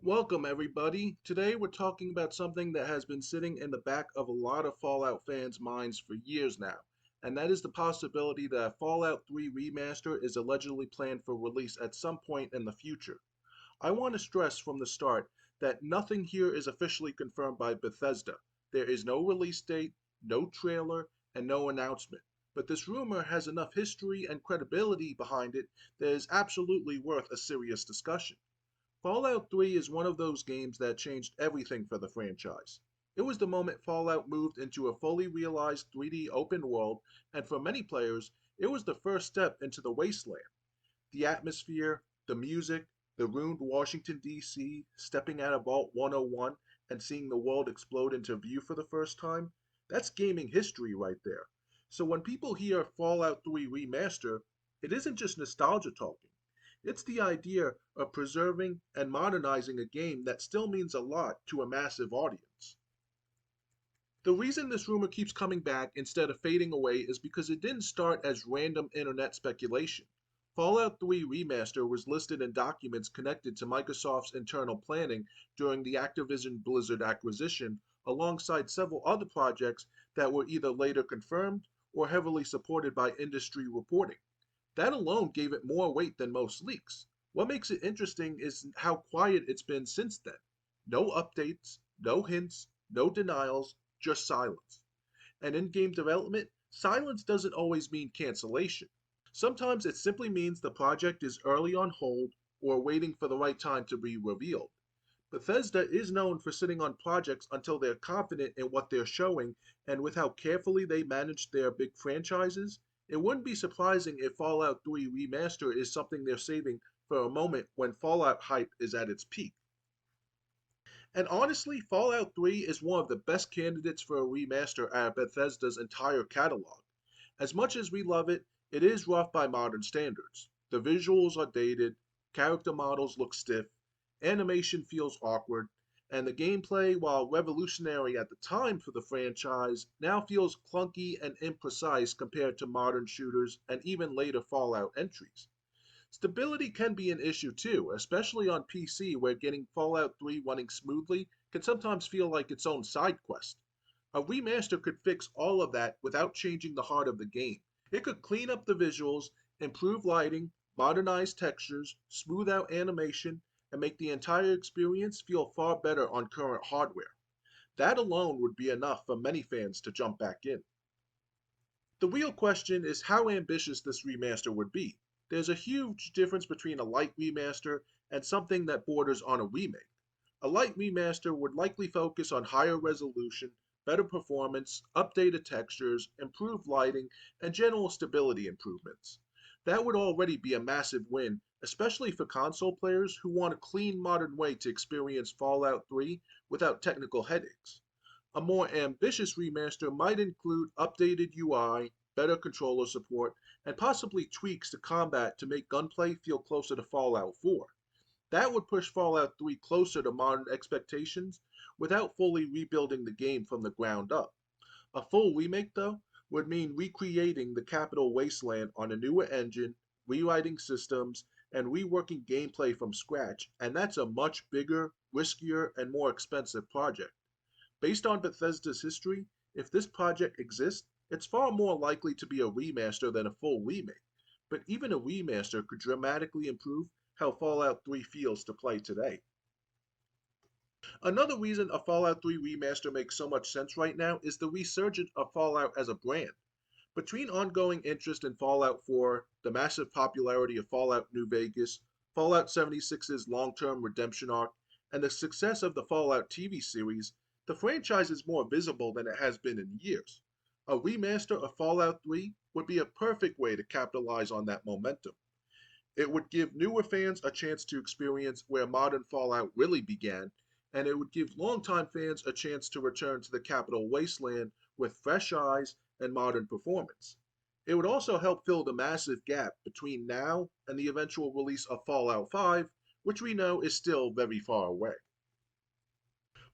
Welcome, everybody. Today we're talking about something that has been sitting in the back of a lot of Fallout fans' minds for years now, and that is the possibility that Fallout 3 Remaster is allegedly planned for release at some point in the future. I want to stress from the start that nothing here is officially confirmed by Bethesda. There is no release date, no trailer, and no announcement. But this rumor has enough history and credibility behind it that is absolutely worth a serious discussion. Fallout 3 is one of those games that changed everything for the franchise. It was the moment Fallout moved into a fully realized 3D open world, and for many players, it was the first step into the wasteland. The atmosphere, the music, the ruined Washington, D.C., stepping out of Vault 101 and seeing the world explode into view for the first time, that's gaming history right there. So when people hear Fallout 3 Remaster, it isn't just nostalgia talking. It's the idea of preserving and modernizing a game that still means a lot to a massive audience. The reason this rumor keeps coming back instead of fading away is because it didn't start as random internet speculation. Fallout 3 Remaster was listed in documents connected to Microsoft's internal planning during the Activision Blizzard acquisition, alongside several other projects that were either later confirmed or heavily supported by industry reporting. That alone gave it more weight than most leaks. What makes it interesting is how quiet it's been since then. No updates, no hints, no denials, just silence. And in game development, silence doesn't always mean cancellation. Sometimes it simply means the project is early on hold or waiting for the right time to be revealed. Bethesda is known for sitting on projects until they're confident in what they're showing, and with how carefully they manage their big franchises, it wouldn't be surprising if Fallout 3 Remaster is something they're saving for a moment when Fallout hype is at its peak. And honestly, Fallout 3 is one of the best candidates for a remaster out of Bethesda's entire catalog. As much as we love it, it is rough by modern standards. The visuals are dated, character models look stiff, animation feels awkward, and the gameplay, while revolutionary at the time for the franchise, now feels clunky and imprecise compared to modern shooters and even later Fallout entries. Stability can be an issue too, especially on PC where getting Fallout 3 running smoothly can sometimes feel like its own side quest. A remaster could fix all of that without changing the heart of the game. It could clean up the visuals, improve lighting, modernize textures, smooth out animation, and make the entire experience feel far better on current hardware. That alone would be enough for many fans to jump back in. The real question is how ambitious this remaster would be. There's a huge difference between a light remaster and something that borders on a remake. A light remaster would likely focus on higher resolution, better performance, updated textures, improved lighting, and general stability improvements. That would already be a massive win, especially for console players who want a clean modern way to experience Fallout 3 without technical headaches. A more ambitious remaster might include updated UI, better controller support, and possibly tweaks to combat to make gunplay feel closer to Fallout 4. That would push Fallout 3 closer to modern expectations without fully rebuilding the game from the ground up. A full remake, though, would mean recreating the Capital Wasteland on a newer engine, rewriting systems, and reworking gameplay from scratch, and that's a much bigger, riskier, and more expensive project. Based on Bethesda's history, if this project exists, it's far more likely to be a remaster than a full remake. But even a remaster could dramatically improve how Fallout 3 feels to play today. Another reason a Fallout 3 remaster makes so much sense right now is the resurgence of Fallout as a brand. Between ongoing interest in Fallout 4, the massive popularity of Fallout New Vegas, Fallout 76's long term redemption arc, and the success of the Fallout TV series, the franchise is more visible than it has been in years. A remaster of Fallout 3 would be a perfect way to capitalize on that momentum. It would give newer fans a chance to experience where modern Fallout really began, and it would give longtime fans a chance to return to the Capital Wasteland with fresh eyes and modern performance. It would also help fill the massive gap between now and the eventual release of Fallout 5, which we know is still very far away.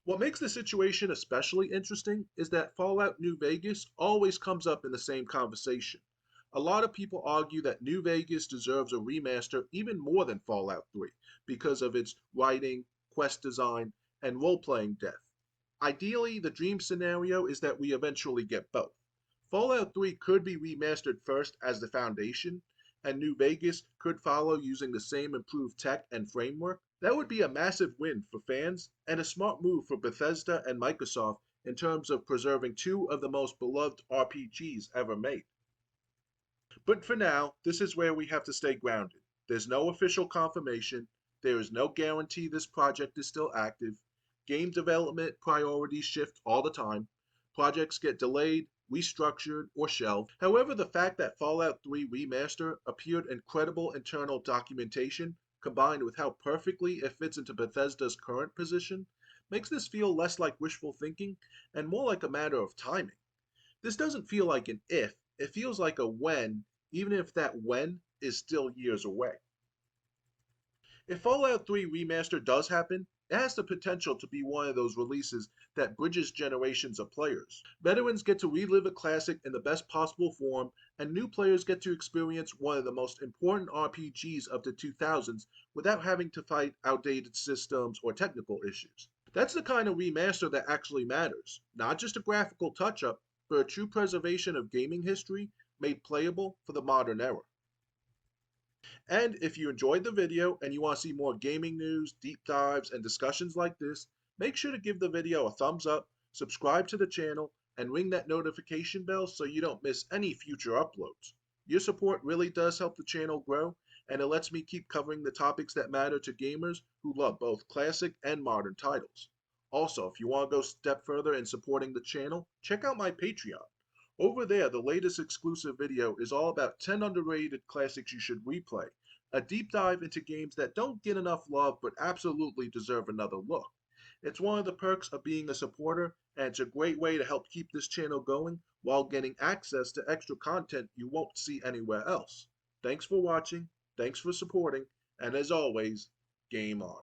What makes the situation especially interesting is that Fallout New Vegas always comes up in the same conversation. A lot of people argue that New Vegas deserves a remaster even more than Fallout 3 because of its writing, quest design, and role playing depth. Ideally, the dream scenario is that we eventually get both. Fallout 3 could be remastered first as the foundation, and New Vegas could follow using the same improved tech and framework. That would be a massive win for fans and a smart move for Bethesda and Microsoft in terms of preserving two of the most beloved RPGs ever made. But for now, this is where we have to stay grounded. There's no official confirmation, there is no guarantee this project is still active. Game development priorities shift all the time. Projects get delayed, restructured, or shelved. However, the fact that Fallout 3 Remaster appeared in credible internal documentation, combined with how perfectly it fits into Bethesda's current position, makes this feel less like wishful thinking and more like a matter of timing. This doesn't feel like an if, it feels like a when, even if that when is still years away. If Fallout 3 Remaster does happen, it has the potential to be one of those releases that bridges generations of players. Veterans get to relive a classic in the best possible form, and new players get to experience one of the most important RPGs of the 2000s without having to fight outdated systems or technical issues. That's the kind of remaster that actually matters, not just a graphical touch up, but a true preservation of gaming history made playable for the modern era. And if you enjoyed the video and you want to see more gaming news, deep dives, and discussions like this, make sure to give the video a thumbs up, subscribe to the channel, and ring that notification bell so you don't miss any future uploads. Your support really does help the channel grow, and it lets me keep covering the topics that matter to gamers who love both classic and modern titles. Also, if you want to go a step further in supporting the channel, check out my Patreon. Over there, the latest exclusive video is all about 10 underrated classics you should replay, a deep dive into games that don't get enough love but absolutely deserve another look. It's one of the perks of being a supporter, and it's a great way to help keep this channel going while getting access to extra content you won't see anywhere else. Thanks for watching, thanks for supporting, and as always, game on.